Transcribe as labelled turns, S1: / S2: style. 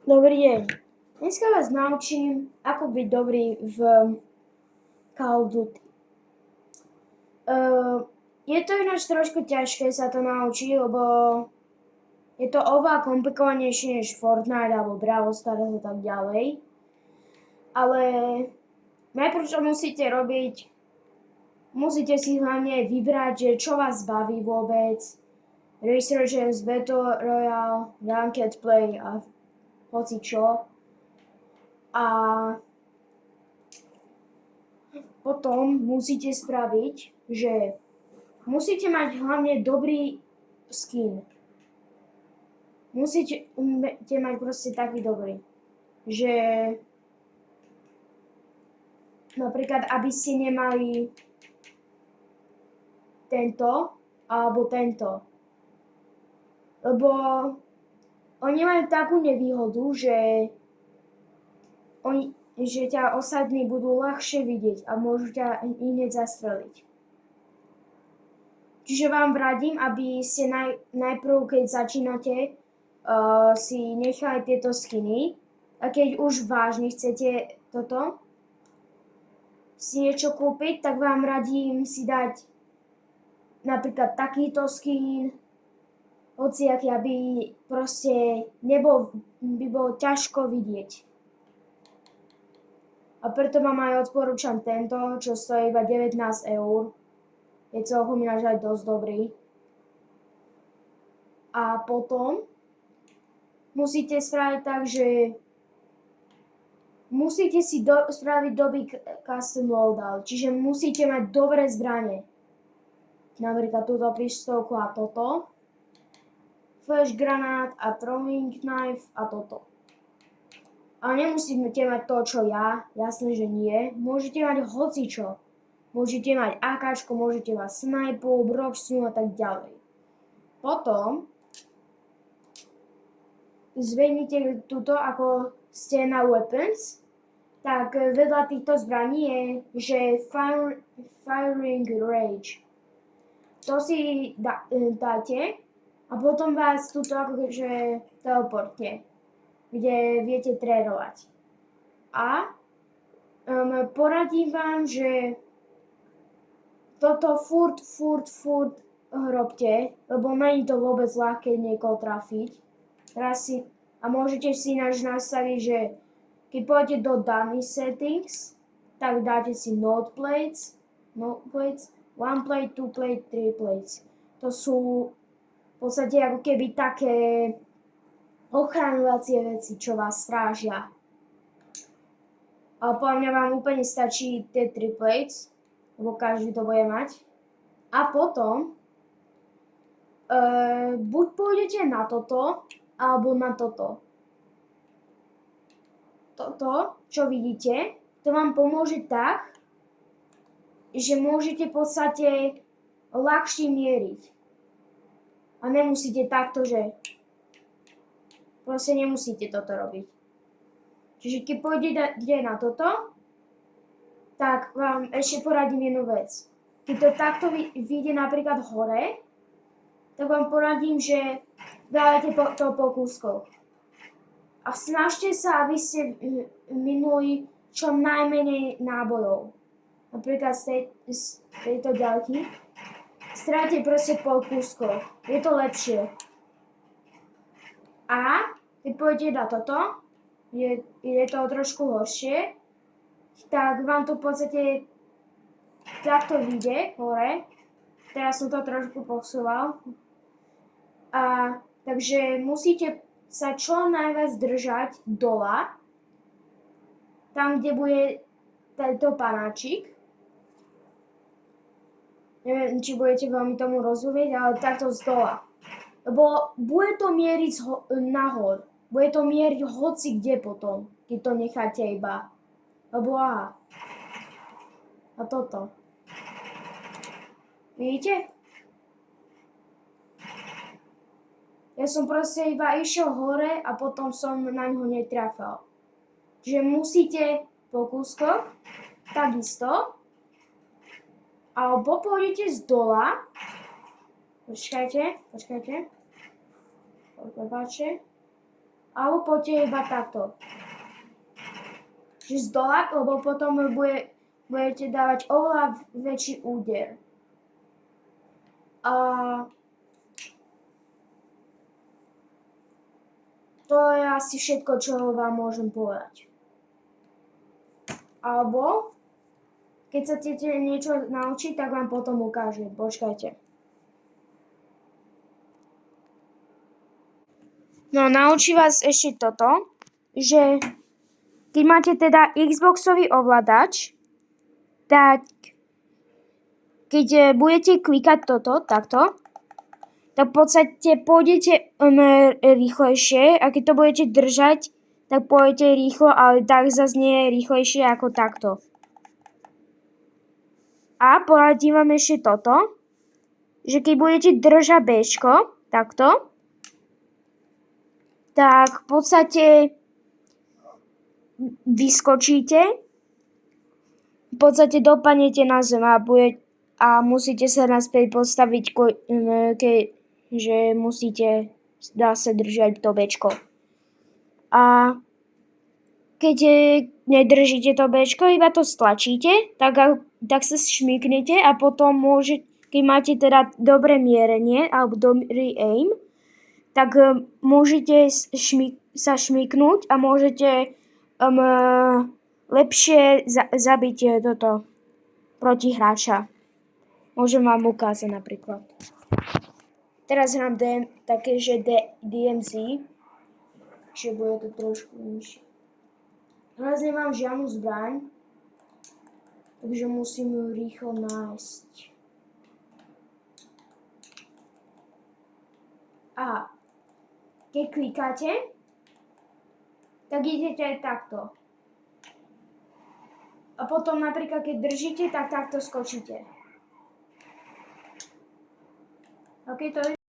S1: Dobrý deň. Dneska vás naučím, ako byť dobrý v Call of Duty. Je to ináč trošku ťažké sa to naučiť, lebo je to oveľa komplikovanejšie než Fortnite alebo Brawl Stars a tak ďalej. Ale najprv, čo musíte robiť, musíte si hlavne vybrať, že čo vás baví vôbec. Resurgence, Battle Royale, Ranked Play a hocičo. A potom musíte spraviť, že musíte mať hlavne dobrý skin. Musíte mať proste taký dobrý, že napríklad, aby ste nemali tento alebo tento. Lebo oni majú takú nevýhodu, že ťa ostatní budú ľahšie vidieť a môžu ťa hneď zastreliť. Čiže vám radím, aby ste najprv, keď začínate, si nechali tieto skiny a keď už vážne chcete si niečo kúpiť, tak vám radím si dať napríklad takýto skin, hociaký, aby proste by bolo ťažko vidieť. A preto vám aj odporúčam tento, čo stojí iba 19 eur. Je celkom ináč aj dosť dobrý. A potom musíte spraviť tak, že musíte si spraviť dobrý custom loadout, čiže musíte mať dobré zbranie. Napríklad túto pištolku a toto, flash granát a throwing knife a toto. A nemusíte mať to, čo ja, jasné, že nie. Môžete mať hocičo. Môžete mať AKčko, môžete mať snajpu, broxnu a tak ďalej. Potom zvednite túto ako ste na weapons, tak vedľa týchto zbraní je, že firing range. To si dáte a potom vás túto akože teleportne, kde viete trénovať. A poradím vám, že toto furt robte, lebo není to vôbec ľahké niekoho trafiť. A môžete si ináč nastaviť, že keď pôjdete do dummy settings, tak dáte si node plates, 1 plate, 2 plate, 3 plates. To sú v podstate ako keby také ochraňovacie veci, čo vás strážia. Ale podľa mňa vám úplne stačí tie 3 plates, lebo každý to bude mať. A potom buď pôjdete na toto, alebo na toto. Toto, čo vidíte, to vám pomôže tak, že môžete v podstate ľahšie mieriť. A nemusíte takto, že proste nemusíte toto robiť. Čiže keď pôjdete na toto, tak vám ešte poradím jednu vec. Keď to takto vyjde napríklad hore, tak vám poradím, že dávate to po kúskoch. A snažte sa, aby ste minuli čo najmenej nábojov. Napríklad z tejto ďalky. Stráte proste po kúskoch. Je to lepšie. A keď pôjdete na toto, je to trošku horšie, tak vám to v podstate takto vyjde hore. Teraz som to trošku posúval. Takže musíte sa čo najviac držať dola, tam, kde bude tento panáčik. Neviem, či budete veľmi tomu rozumieť, ale takto z dola. Lebo bude to mieriť nahor. Bude to mieriť hoci kde potom, keď to necháte iba. Lebo aha. A toto. Vidíte? Ja som proste iba išiel hore a potom som na ňo netrafal. Čiže musíte po kúskoch takisto, alebo pôjdete z dola. Počkajte. Prepáčte. Alebo poďte iba takto. Že z dola, lebo potom budete dávať oveľa väčší úder. A to je asi všetko, čo vám môžem povedať. Alebo keď sa chcete niečo naučiť, tak vám potom ukážem. Počkajte. No, naučí vás ešte toto, že keď máte teda Xboxový ovládač, tak keď budete klikať toto, takto, tak v podstate pôjdete rýchlejšie a keď to budete držať, tak pôjdete rýchlo, ale tak zase nie je rýchlejšie ako takto. A poradím vám ešte toto, že keď budete držať Bčko, takto, tak v podstate vyskočíte, v podstate dopadnete na zem a musíte sa naspäť postaviť, že musíte dá sa držať to Bčko. A keď nedržíte to Bčko, iba to stlačíte, tak sa šmyknete a potom keď máte teda dobré mierenie alebo dobrý aim, tak môžete sa šmyknúť a môžete lepšie zabiť toto protihráča. Môžem vám ukázať napríklad. Teraz hrám také, že DMZ, že bude to trošku nižšie. Teraz nemám žiadnu zbraň, takže musím ju rýchlo nájsť. A keď klikáte, tak idete aj takto. A potom napríklad, keď držíte, tak takto skočíte. OK, to je